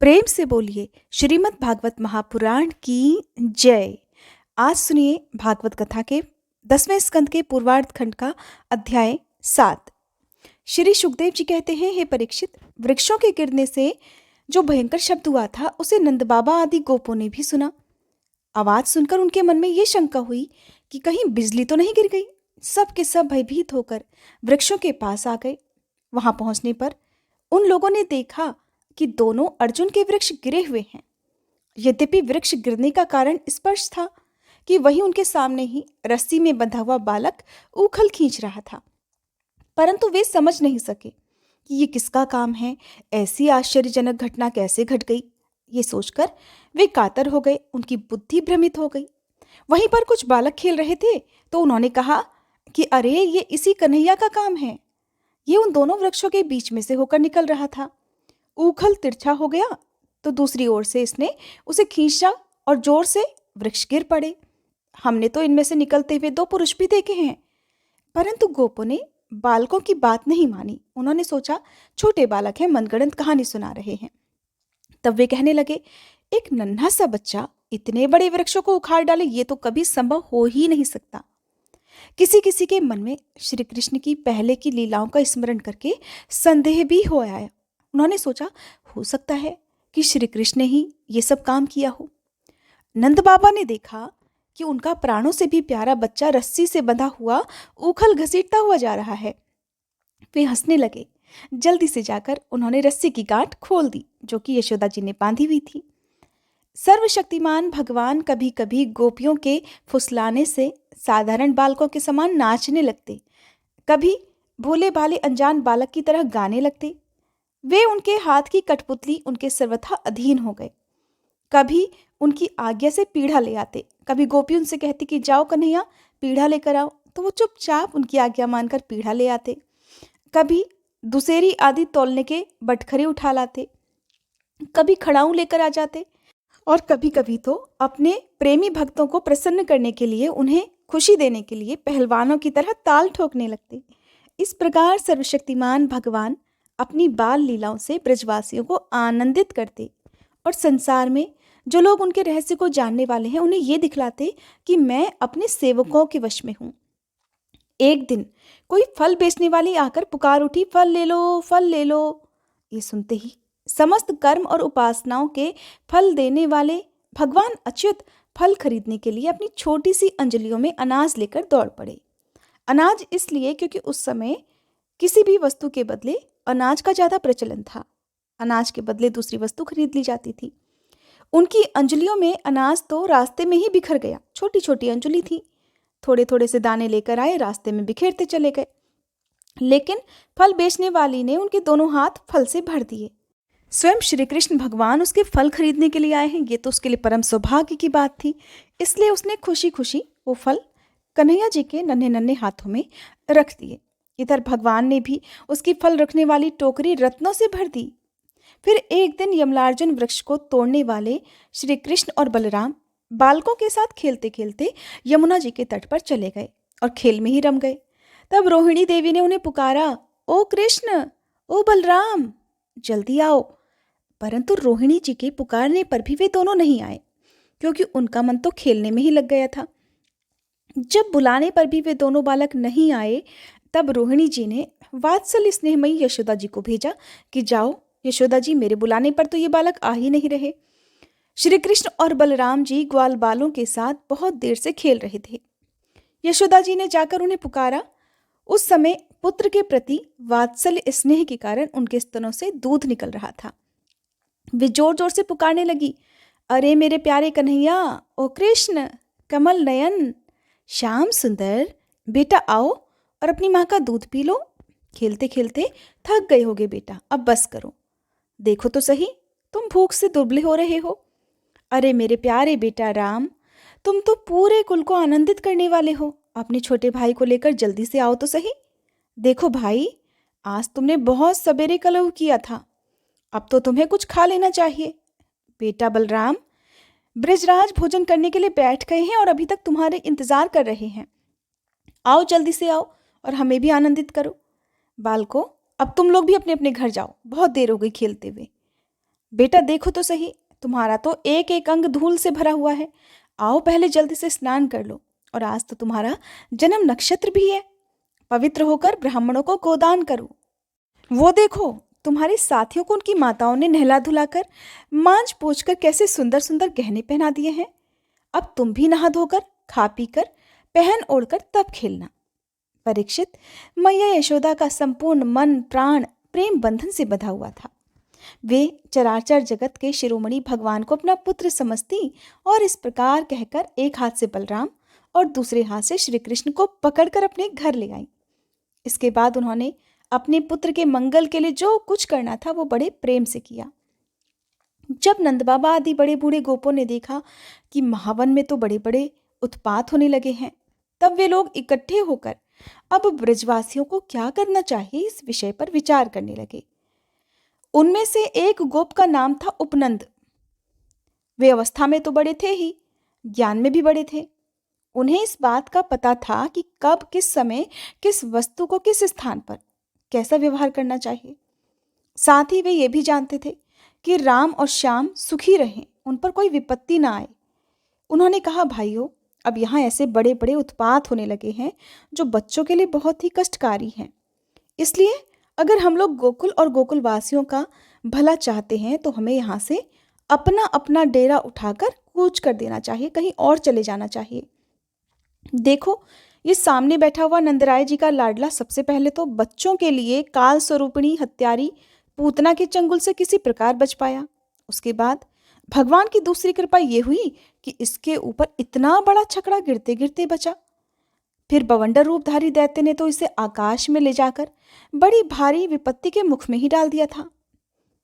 प्रेम से बोलिए श्रीमद् भागवत महापुराण की जय। आज सुनिए भागवत कथा के 10वें स्कंद के पूर्वार्ध खंड का अध्याय 7। श्री सुखदेव जी कहते हैं, हे परीक्षित, वृक्षों के गिरने से जो भयंकर शब्द हुआ था उसे नंद बाबा आदि गोपों ने भी सुना। आवाज सुनकर उनके मन में ये शंका हुई कि कहीं बिजली तो नहीं गिर गई। सब के सब भयभीत होकर वृक्षों के पास आ गए। वहां पहुंचने पर उन लोगों ने देखा कि दोनों अर्जुन के वृक्ष गिरे हुए हैं। यद्यपि वृक्ष गिरने का कारण स्पष्ट था कि वही उनके सामने ही रस्सी में बंधा हुआ बालक उखल खींच रहा था, परंतु वे समझ नहीं सके कि ये किसका काम है। ऐसी आश्चर्यजनक घटना कैसे घट गई, ये सोचकर वे कातर हो गए। उनकी बुद्धि भ्रमित हो गई। वहीं पर कुछ बालक खेल रहे थे तो उन्होंने कहा कि अरे, ये इसी कन्हैया का काम है। ये उन दोनों वृक्षों के बीच में से होकर निकल रहा था। ऊखल तिरछा हो गया तो दूसरी ओर से इसने उसे खींचा और जोर से वृक्ष गिर पड़े। हमने तो इनमें से निकलते हुए 2 पुरुष भी देखे हैं। परंतु गोपों ने बालकों की बात नहीं मानी। उन्होंने सोचा छोटे बालक हैं, मनगढ़ंत कहानी सुना रहे हैं। तब वे कहने लगे, एक नन्हा सा बच्चा इतने बड़े वृक्षों को उखाड़ डाले, ये तो कभी संभव हो ही नहीं सकता। किसी किसी के मन में श्री कृष्ण की पहले की लीलाओं का स्मरण करके संदेह भी हो आया। उन्होंने सोचा, हो सकता है कि श्री कृष्ण ने ही ये सब काम किया हो। नंद बाबा ने देखा कि उनका प्राणों से भी प्यारा बच्चा रस्सी से बंधा हुआ उखल घसीटता हुआ जा रहा है। वे हंसने लगे। जल्दी से जाकर उन्होंने रस्सी की गांठ खोल दी जो कि यशोदा जी ने बांधी हुई थी। सर्वशक्तिमान भगवान कभी कभी गोपियों के फुसलाने से साधारण बालकों के समान नाचने लगते, कभी भोले भाले अनजान बालक की तरह गाने लगते। वे उनके हाथ की कठपुतली उनके सर्वथा अधीन हो गए। कभी उनकी आज्ञा से पीढ़ा ले आते, कभी गोपी उनसे कहती कि जाओ कन्हैया पीढ़ा लेकर आओ, तो वो चुपचाप उनकी आज्ञा मानकर पीढ़ा ले आते। कभी दुसेरी आदि तौलने के बटखरे उठा लाते, कभी खड़ाऊ लेकर आ जाते, और कभी कभी तो अपने प्रेमी भक्तों को प्रसन्न करने के लिए, उन्हें खुशी देने के लिए पहलवानों की तरह ताल ठोकने लगते। इस प्रकार सर्वशक्तिमान भगवान अपनी बाल लीलाओं से ब्रजवासियों को आनंदित करते और संसार में जो लोग उनके रहस्य को जानने वाले हैं उन्हें ये दिखलाते कि मैं अपने सेवकों के वश में हूँ। एक दिन कोई फल बेचने वाली आकर पुकार उठी, फल ले लो, फल ले लो। ये सुनते ही समस्त कर्म और उपासनाओं के फल देने वाले भगवान अच्युत फल खरीदने के लिए अपनी छोटी सी अंजलियों में अनाज लेकर दौड़ पड़े। अनाज इसलिए क्योंकि उस समय किसी भी वस्तु के बदले अनाज का ज्यादा प्रचलन था। अनाज के बदले दूसरी वस्तु खरीद ली जाती थी। उनकी अंजलियों में अनाज तो रास्ते में ही बिखर गया। छोटी छोटी अंजलि थी, थोड़े थोड़े से दाने लेकर आए, रास्ते में बिखेरते चले गए। लेकिन फल बेचने वाली ने उनके दोनों हाथ फल से भर दिए। स्वयं श्री कृष्ण भगवान उसके फल खरीदने के लिए आए हैं, ये तो उसके लिए परम सौभाग्य की बात थी। इसलिए उसने खुशी खुशी वो फल कन्हैया जी के नन्हे नन्हे हाथों में रख दिए। इधर भगवान ने भी उसकी फल रखने वाली टोकरी रत्नों से भर दी। फिर एक दिन यमलार्जुन वृक्ष को तोड़ने वाले श्री कृष्ण और बलराम बालकों के साथ खेलते खेलते यमुना जी के तट पर चले गए और खेल में ही रम गए। तब रोहिणी देवी ने उन्हें पुकारा, ओ कृष्ण, ओ बलराम, जल्दी आओ। परंतु रोहिणी जी के पुकारने पर भी वे दोनों नहीं आए, क्योंकि उनका मन तो खेलने में ही लग गया था। जब बुलाने पर भी वे दोनों बालक नहीं आए, तब रोहिणी जी ने वात्सल्य स्नेहमयी यशोदा जी को भेजा कि जाओ यशोदा जी, मेरे बुलाने पर तो ये बालक आ ही नहीं रहे। श्री कृष्ण और बलराम जी ग्वाल बालों के साथ बहुत देर से खेल रहे थे। यशोदा जी ने जाकर उन्हें पुकारा। उस समय पुत्र के प्रति वात्सल्य स्नेह के कारण उनके स्तनों से दूध निकल रहा था। वे जोर जोर से पुकारने लगी, अरे मेरे प्यारे कन्हैया, ओ कृष्ण, कमल नयन, श्याम सुंदर, बेटा आओ और अपनी माँ का दूध पी लो। खेलते खेलते थक गए होगे बेटा, अब बस करो। देखो तो सही, तुम भूख से दुबले हो रहे हो। अरे मेरे प्यारे बेटा राम, तुम तो पूरे कुल को आनंदित करने वाले हो। अपने छोटे भाई को लेकर जल्दी से आओ तो सही। देखो भाई, आज तुमने बहुत सवेरे कलह किया था, अब तो तुम्हें कुछ खा लेना चाहिए। बेटा बलराम, ब्रजराज भोजन करने के लिए बैठ गए हैं और अभी तक तुम्हारे इंतजार कर रहे हैं। आओ, जल्दी से आओ और हमें भी आनंदित करो। बालको, अब तुम लोग भी अपने अपने घर जाओ, बहुत देर हो गई खेलते हुए। बेटा देखो तो सही, तुम्हारा तो एक एक अंग धूल से भरा हुआ है। आओ पहले जल्दी से स्नान कर लो, और आज तो तुम्हारा जन्म नक्षत्र भी है। पवित्र होकर ब्राह्मणों को गोदान करो। वो देखो, तुम्हारे साथियों को उनकी माताओं ने नहला धुलाकर, मांझ पोंछ कर कैसे सुंदर सुंदर गहने पहना दिए हैं। अब तुम भी नहा धोकर, खा पी कर, पहन ओढ़कर तब खेलना। परीक्षित, मैया यशोदा का संपूर्ण मन प्राण प्रेम बंधन से बंधा हुआ था। वे चराचर जगत के शिरोमणि भगवान को अपना पुत्र समझती और इस प्रकार कहकर एक हाथ से बलराम और दूसरे हाथ से श्री कृष्ण को पकड़कर अपने घर ले आई। इसके बाद उन्होंने अपने पुत्र के मंगल के लिए जो कुछ करना था वो बड़े प्रेम से किया। जब नंद बाबा आदि बड़े बूढ़े गोपों ने देखा कि महावन में तो बड़े बड़े उत्पात होने लगे हैं, तब वे लोग इकट्ठे होकर अब ब्रजवासियों को क्या करना चाहिए इस विषय पर विचार करने लगे। उनमें से एक गोप का नाम था उपनंद। वे अवस्था में तो बड़े थे ही, ज्ञान में भी बड़े थे। उन्हें इस बात का पता था कि कब किस समय किस वस्तु को किस स्थान पर कैसा व्यवहार करना चाहिए। साथ ही वे ये भी जानते थे कि राम और श्याम सुखी रहें, उन पर कोई विपत्ति ना आए। उन्होंने कहा, भाइयों, अब यहाँ ऐसे बड़े बड़े उत्पात होने लगे हैं जो बच्चों के लिए बहुत ही कष्टकारी हैं। इसलिए अगर हम लोग गोकुल और गोकुल वासियों का भला चाहते हैं तो हमें यहाँ से अपना अपना डेरा उठाकर कूच कर देना चाहिए, कहीं और चले जाना चाहिए। देखो, ये सामने बैठा हुआ नंदराय जी का लाडला सबसे पहले तो बच्चों के लिए काल स्वरूपिणी हत्यारी पूतना के चंगुल से किसी प्रकार बच पाया। उसके बाद भगवान की दूसरी कृपा ये हुई कि इसके ऊपर इतना बड़ा छकड़ा गिरते गिरते बचा। फिर बवंडर रूपधारी दैत्य ने तो इसे आकाश में ले जाकर बड़ी भारी विपत्ति के मुख में ही डाल दिया था।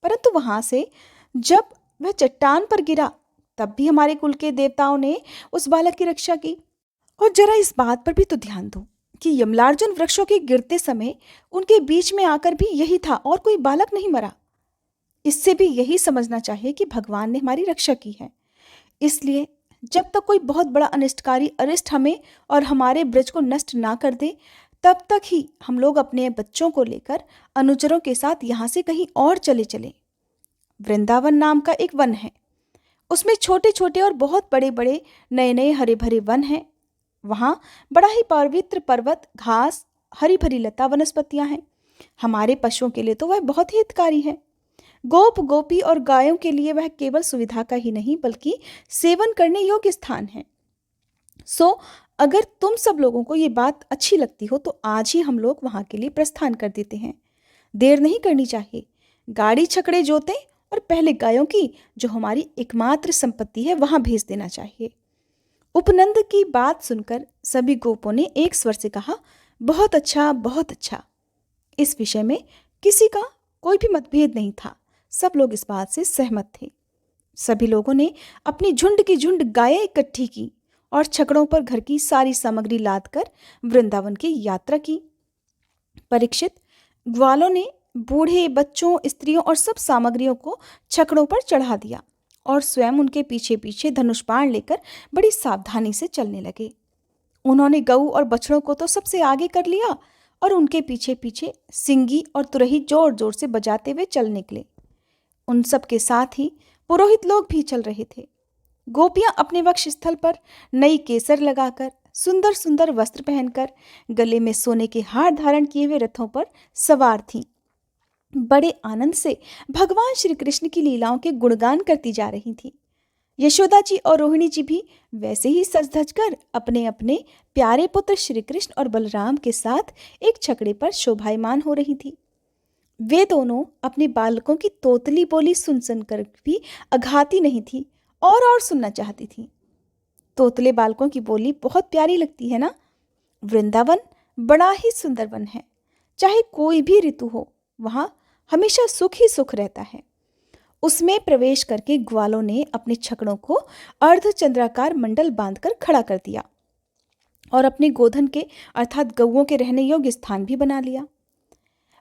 परंतु वहां से जब वह चट्टान पर गिरा, तब भी हमारे कुल के देवताओं ने उस बालक की रक्षा की। और जरा इस बात पर भी तो ध्यान दो कि यमलार्जुन वृक्षों के गिरते समय उनके बीच में आकर भी यही था और कोई बालक नहीं मरा। इससे भी यही समझना चाहिए कि भगवान ने हमारी रक्षा की है। इसलिए जब तक कोई बहुत बड़ा अनिष्टकारी अरिष्ट हमें और हमारे ब्रज को नष्ट ना कर दे, तब तक ही हम लोग अपने बच्चों को लेकर अनुचरों के साथ यहाँ से कहीं और चले चले। वृंदावन नाम का एक वन है, उसमें छोटे छोटे और बहुत बड़े बड़े नए नए हरे भरे वन हैं। वहाँ बड़ा ही पवित्र पर्वत, घास, हरी भरी लता वनस्पतियां हैं। हमारे पशुओं के लिए तो वह बहुत ही हितकारी है। गोप गोपी और गायों के लिए वह केवल सुविधा का ही नहीं बल्कि सेवन करने योग्य स्थान है। सो अगर तुम सब लोगों को ये बात अच्छी लगती हो तो आज ही हम लोग वहां के लिए प्रस्थान कर देते हैं। देर नहीं करनी चाहिए। गाड़ी छकड़े जोतें और पहले गायों की, जो हमारी एकमात्र संपत्ति है, वहां भेज देना चाहिए। उपनंद की बात सुनकर सभी गोपों ने एक स्वर से कहा, बहुत अच्छा, बहुत अच्छा। इस विषय में किसी का कोई भी मतभेद नहीं था। सब लोग इस बात से सहमत थे। सभी लोगों ने अपनी झुंड की झुंड गायें इकट्ठी की और छकड़ों पर घर की सारी सामग्री लाद कर वृंदावन की यात्रा की। परीक्षित, ग्वालों ने बूढ़े, बच्चों, स्त्रियों और सब सामग्रियों को छकड़ों पर चढ़ा दिया और स्वयं उनके पीछे पीछे धनुष बाण लेकर बड़ी सावधानी से चलने लगे। उन्होंने गऊ और बछड़ों को तो सबसे आगे कर लिया और उनके पीछे पीछे सिंगी और तुरही जोर जोर से बजाते हुए चल निकले। उन सब के साथ ही पुरोहित लोग भी चल रहे थे। गोपियां अपने वक्ष स्थल पर नई केसर लगाकर, सुंदर सुंदर वस्त्र पहनकर, गले में सोने के हार धारण किए हुए रथों पर सवार थीं। बड़े आनंद से भगवान श्री कृष्ण की लीलाओं के गुणगान करती जा रही थीं। यशोदा जी और रोहिणी जी भी वैसे ही सज धज कर अपने अपने प्यारे पुत्र श्री कृष्ण और बलराम के साथ एक छकड़े पर शोभायमान हो रही थी। वे दोनों अपने बालकों की तोतली बोली सुन सुनकर भी अघाती नहीं थी और सुनना चाहती थी। तोतले बालकों की बोली बहुत प्यारी लगती है ना। वृंदावन बड़ा ही सुंदर वन है। चाहे कोई भी ऋतु हो, वहां हमेशा सुख ही सुख रहता है। उसमें प्रवेश करके ग्वालों ने अपने छकड़ों को अर्धचंद्राकार मंडल बांधकर खड़ा कर दिया और अपने गोधन के अर्थात गौओं के रहने योग्य स्थान भी बना लिया।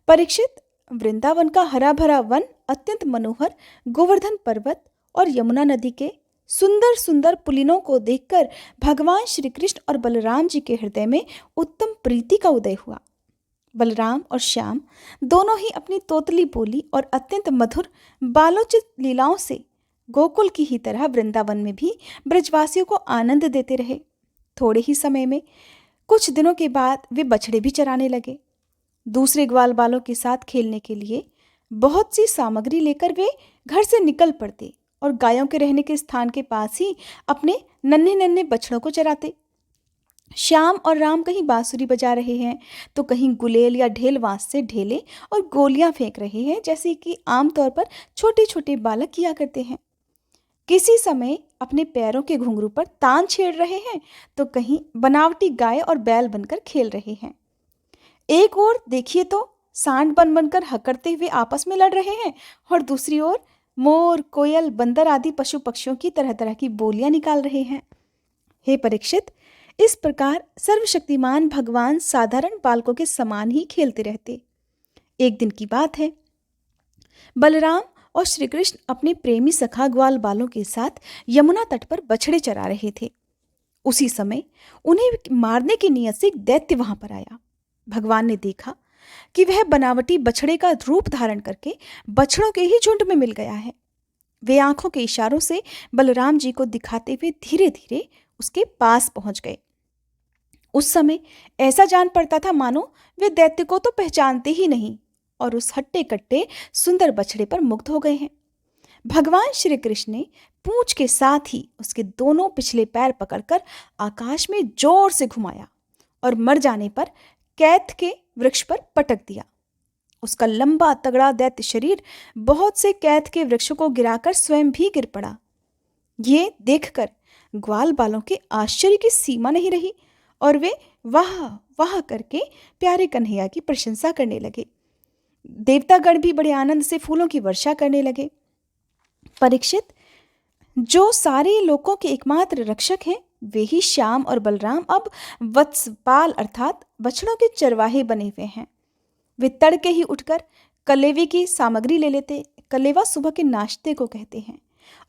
परीक्षित, वृंदावन का हरा भरा वन अत्यंत मनोहर गोवर्धन पर्वत और यमुना नदी के सुंदर सुंदर पुलिनों को देखकर भगवान श्री कृष्ण और बलराम जी के हृदय में उत्तम प्रीति का उदय हुआ। बलराम और श्याम दोनों ही अपनी तोतली बोली और अत्यंत मधुर बालोचित लीलाओं से गोकुल की ही तरह वृंदावन में भी ब्रजवासियों को आनंद देते रहे। थोड़े ही समय में, कुछ दिनों के बाद, वे बछड़े भी चराने लगे। दूसरे ग्वाल बालों के साथ खेलने के लिए बहुत सी सामग्री लेकर वे घर से निकल पड़ते और गायों के रहने के स्थान के पास ही अपने नन्हे नन्हे बछड़ों को चराते। श्याम और राम कहीं बांसुरी बजा रहे हैं तो कहीं गुलेल या ढेल बांस से ढेले और गोलियां फेंक रहे हैं, जैसे कि आमतौर पर छोटे छोटे बालक किया करते हैं। किसी समय अपने पैरों के घुंघरू पर तान छेड़ रहे हैं तो कहीं बनावटी गाय और बैल बनकर खेल रहे हैं। एक ओर देखिए तो सांड बन बनकर हकड़ते हुए आपस में लड़ रहे हैं और दूसरी ओर मोर, कोयल, बंदर आदि पशु पक्षियों की तरह तरह की बोलियां निकाल रहे हैं। हे परीक्षित, इस प्रकार सर्वशक्तिमान भगवान साधारण बालकों के समान ही खेलते रहते। एक दिन की बात है, बलराम और श्री कृष्ण अपने प्रेमी सखा ग्वाल बालों के साथ यमुना तट पर बछड़े चरा रहे थे। उसी समय उन्हें मारने की नीयत से एक दैत्य वहां पर आया। भगवान ने देखा कि वह बनावटी बछड़े का रूप धारण करके बछड़ों के ही झुंड में मिल गया है। वे आंखों के इशारों से बलराम जी को दिखाते हुए धीरे धीरे उसके पास पहुंच गए। उस समय ऐसा जान पड़ता था मानो वे दैत्य को तो पहचानते ही नहीं और उस हट्टे कट्टे सुंदर बछड़े पर मुग्ध हो गए हैं। भगवान श्री कृष्ण ने पूंछ के साथ ही उसके दोनों पिछले पैर पकड़कर आकाश में जोर से घुमाया और मर जाने पर कैथ के वृक्ष पर पटक दिया। उसका लंबा तगड़ा दैत्य शरीर बहुत से कैथ के वृक्षों को गिराकर स्वयं भी गिर पड़ा। ये देखकर ग्वाल बालों के आश्चर्य की सीमा नहीं रही और वे वाह वाह करके प्यारे कन्हैया की प्रशंसा करने लगे। देवतागण भी बड़े आनंद से फूलों की वर्षा करने लगे। परीक्षित, जो सारे लोकों के एकमात्र रक्षक हैं, वे ही श्याम और बलराम अब वत्सपाल अर्थात बछड़ों के चरवाहे बने हुए हैं। वे तड़के ही उठकर कलेवे की सामग्री ले लेते। कलेवा सुबह के नाश्ते को कहते हैं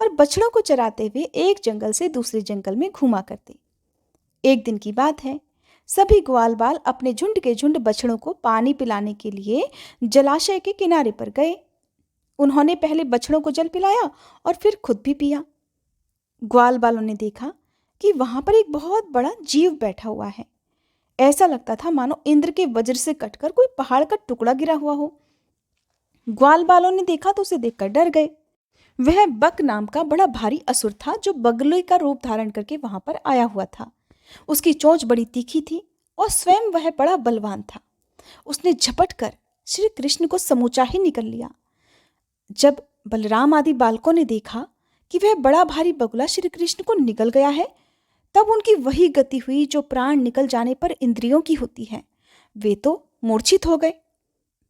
और बछड़ों को चराते हुए एक जंगल से दूसरे जंगल में घूमा करते। एक दिन की बात है, सभी ग्वाल बाल अपने झुंड के झुंड बछड़ों को पानी पिलाने के लिए जलाशय के किनारे पर गए। उन्होंने पहले बछड़ों को जल पिलाया और फिर खुद भी पिया। ग्वाल बालों ने देखा कि वहां पर एक बहुत बड़ा जीव बैठा हुआ है। ऐसा लगता था मानो इंद्र के वज्र से कटकर कोई पहाड़ का टुकड़ा गिरा हुआ हो। ग्वाल बालों ने देखा तो उसे देखकर डर गए। वह बक नाम का बड़ा भारी असुर था जो बगले का रूप धारण करके वहां पर आया हुआ था। उसकी चोंच बड़ी तीखी थी और स्वयं वह बड़ा बलवान था। उसने झपट कर श्री कृष्ण को समूचा ही निकल लिया। जब बलराम आदि बालकों ने देखा कि वह बड़ा भारी बगुला श्री कृष्ण को निकल गया है, तब उनकी वही गति हुई जो प्राण निकल जाने पर इंद्रियों की होती है। वे तो मूर्छित हो गए।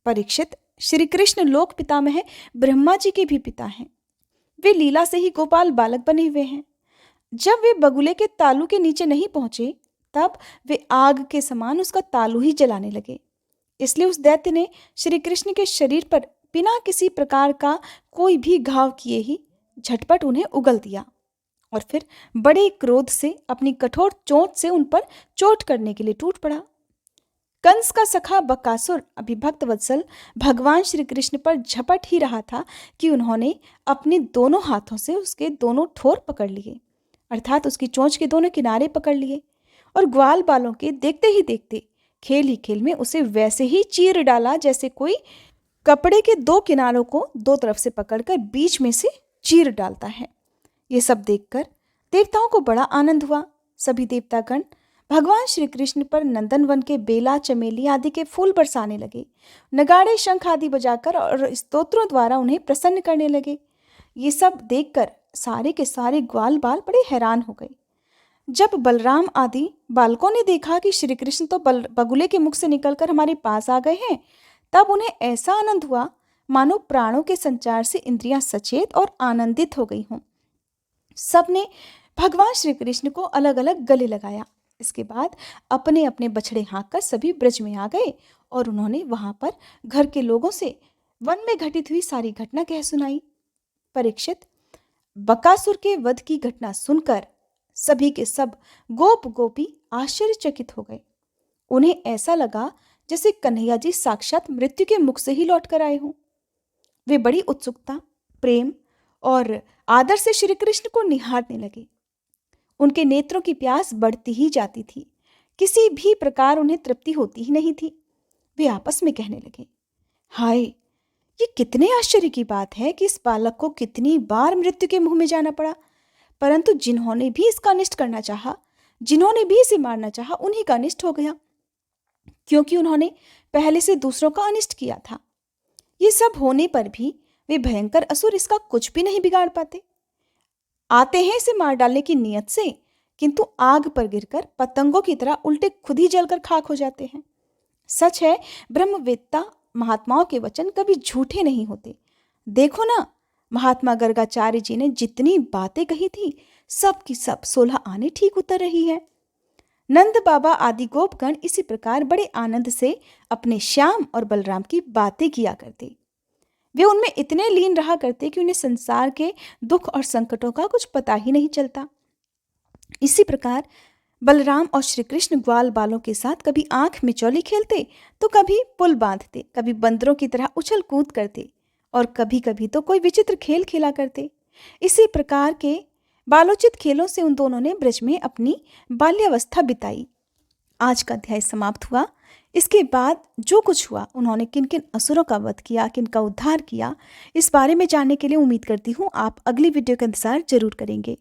परीक्षित, श्री कृष्ण लोक पितामह ब्रह्मा जी के भी पिता हैं। वे लीला से ही गोपाल बालक बने हुए हैं। जब वे बगुले के तालू के नीचे नहीं पहुंचे, तब वे आग के समान उसका तालू ही जलाने लगे। इसलिए उस दैत्य ने श्री कृष्ण के शरीर पर बिना किसी प्रकार का कोई भी घाव किए ही झटपट उन्हें उगल दिया और फिर बड़े क्रोध से अपनी कठोर चोंच से उन पर चोट करने के लिए टूट पड़ा। कंस का सखा बकासुर अभिभक्त वत्सल भगवान श्री कृष्ण पर झपट ही रहा था कि उन्होंने अपने दोनों हाथों से उसके दोनों ठोर पकड़ लिए, अर्थात उसकी चोंच के दोनों किनारे पकड़ लिए और ग्वाल बालों के देखते ही देखते खेल ही खेल में उसे वैसे ही चीर डाला जैसे कोई कपड़े के दो किनारों को दो तरफ से पकड़कर बीच में से चीर डालता है। ये सब देखकर देवताओं को बड़ा आनंद हुआ। सभी देवतागण भगवान श्री कृष्ण पर नंदन वन के बेला, चमेली आदि के फूल बरसाने लगे। नगाड़े, शंख आदि बजाकर और स्तोत्रों द्वारा उन्हें प्रसन्न करने लगे। ये सब देखकर सारे के सारे ग्वाल बाल बड़े हैरान हो गए। जब बलराम आदि बालकों ने देखा कि श्री कृष्ण तो बगुले के मुख से निकलकर हमारे पास आ गए हैं, तब उन्हें ऐसा आनंद हुआ मानो प्राणों के संचार से इंद्रियां सचेत और आनंदित हो गई हों। सबने भगवान श्री कृष्ण को अलग अलग गले लगाया। इसके बाद अपने अपने बछड़े हाँककर सभी ब्रज में आ गए और उन्होंने वहां पर घर के लोगों से वन में घटित हुई सारी घटना कह सुनाई। परीक्षित, बकासुर के वध की घटना सुनकर सभी के सब गोप गोपी आश्चर्यचकित हो गए। उन्हें ऐसा लगा जैसे कन्हैया जी साक्षात मृत्यु के मुख से ही लौट कर आए हों। वे बड़ी उत्सुकता, प्रेम और आदर से श्री कृष्ण को निहारने लगे। उनके नेत्रों की प्यास बढ़ती ही जाती थी, किसी भी प्रकार उन्हें तृप्ति होती ही नहीं थी। वे आपस में कहने लगे, हाय, ये कितने आश्चर्य की बात है कि इस बालक को कितनी बार मृत्यु के मुंह में जाना पड़ा, परंतु जिन्होंने भी इसका अनिष्ट करना चाहा, जिन्होंने भी इसे मारना चाहा, उन्हीं का अनिष्ट हो गया, क्योंकि उन्होंने पहले से दूसरों का अनिष्ट किया था। ये सब होने पर भी वे भयंकर असुर इसका कुछ भी नहीं बिगाड़ पाते। आते हैं इसे मार डालने की नीयत से, किंतु आग पर गिरकर पतंगों की तरह उल्टे खुद ही जलकर खाक हो जाते हैं। सच है, ब्रह्मवेत्ता महात्माओं के वचन कभी झूठे नहीं होते। देखो ना, महात्मा गर्गाचार्य जी ने जितनी बातें कही थी, सब की सब 16 आने ठीक उतर रही है। नंद बाबा आदि गोपगण इसी प्रकार बड़े आनंद से अपने श्याम और बलराम की बातें किया करते। वे उनमें इतने लीन रहा करते कि उन्हें संसार के दुख और संकटों का कुछ पता ही नहीं चलता। इसी प्रकार बलराम और श्री कृष्ण ग्वाल बालों के साथ कभी आंख मिचौली खेलते, तो कभी पुल बांधते, कभी बंदरों की तरह उछल कूद करते, और कभी कभी तो कोई विचित्र खेल खेला करते। इसी प्रकार के बालोचित खेलों से उन दोनों ने ब्रज में अपनी बाल्यावस्था बिताई। आज का अध्याय समाप्त हुआ। इसके बाद जो कुछ हुआ, उन्होंने किन किन असुरों का वध किया, किन का उद्धार किया, इस बारे में जानने के लिए उम्मीद करती हूँ आप अगली वीडियो का इंतजार जरूर करेंगे।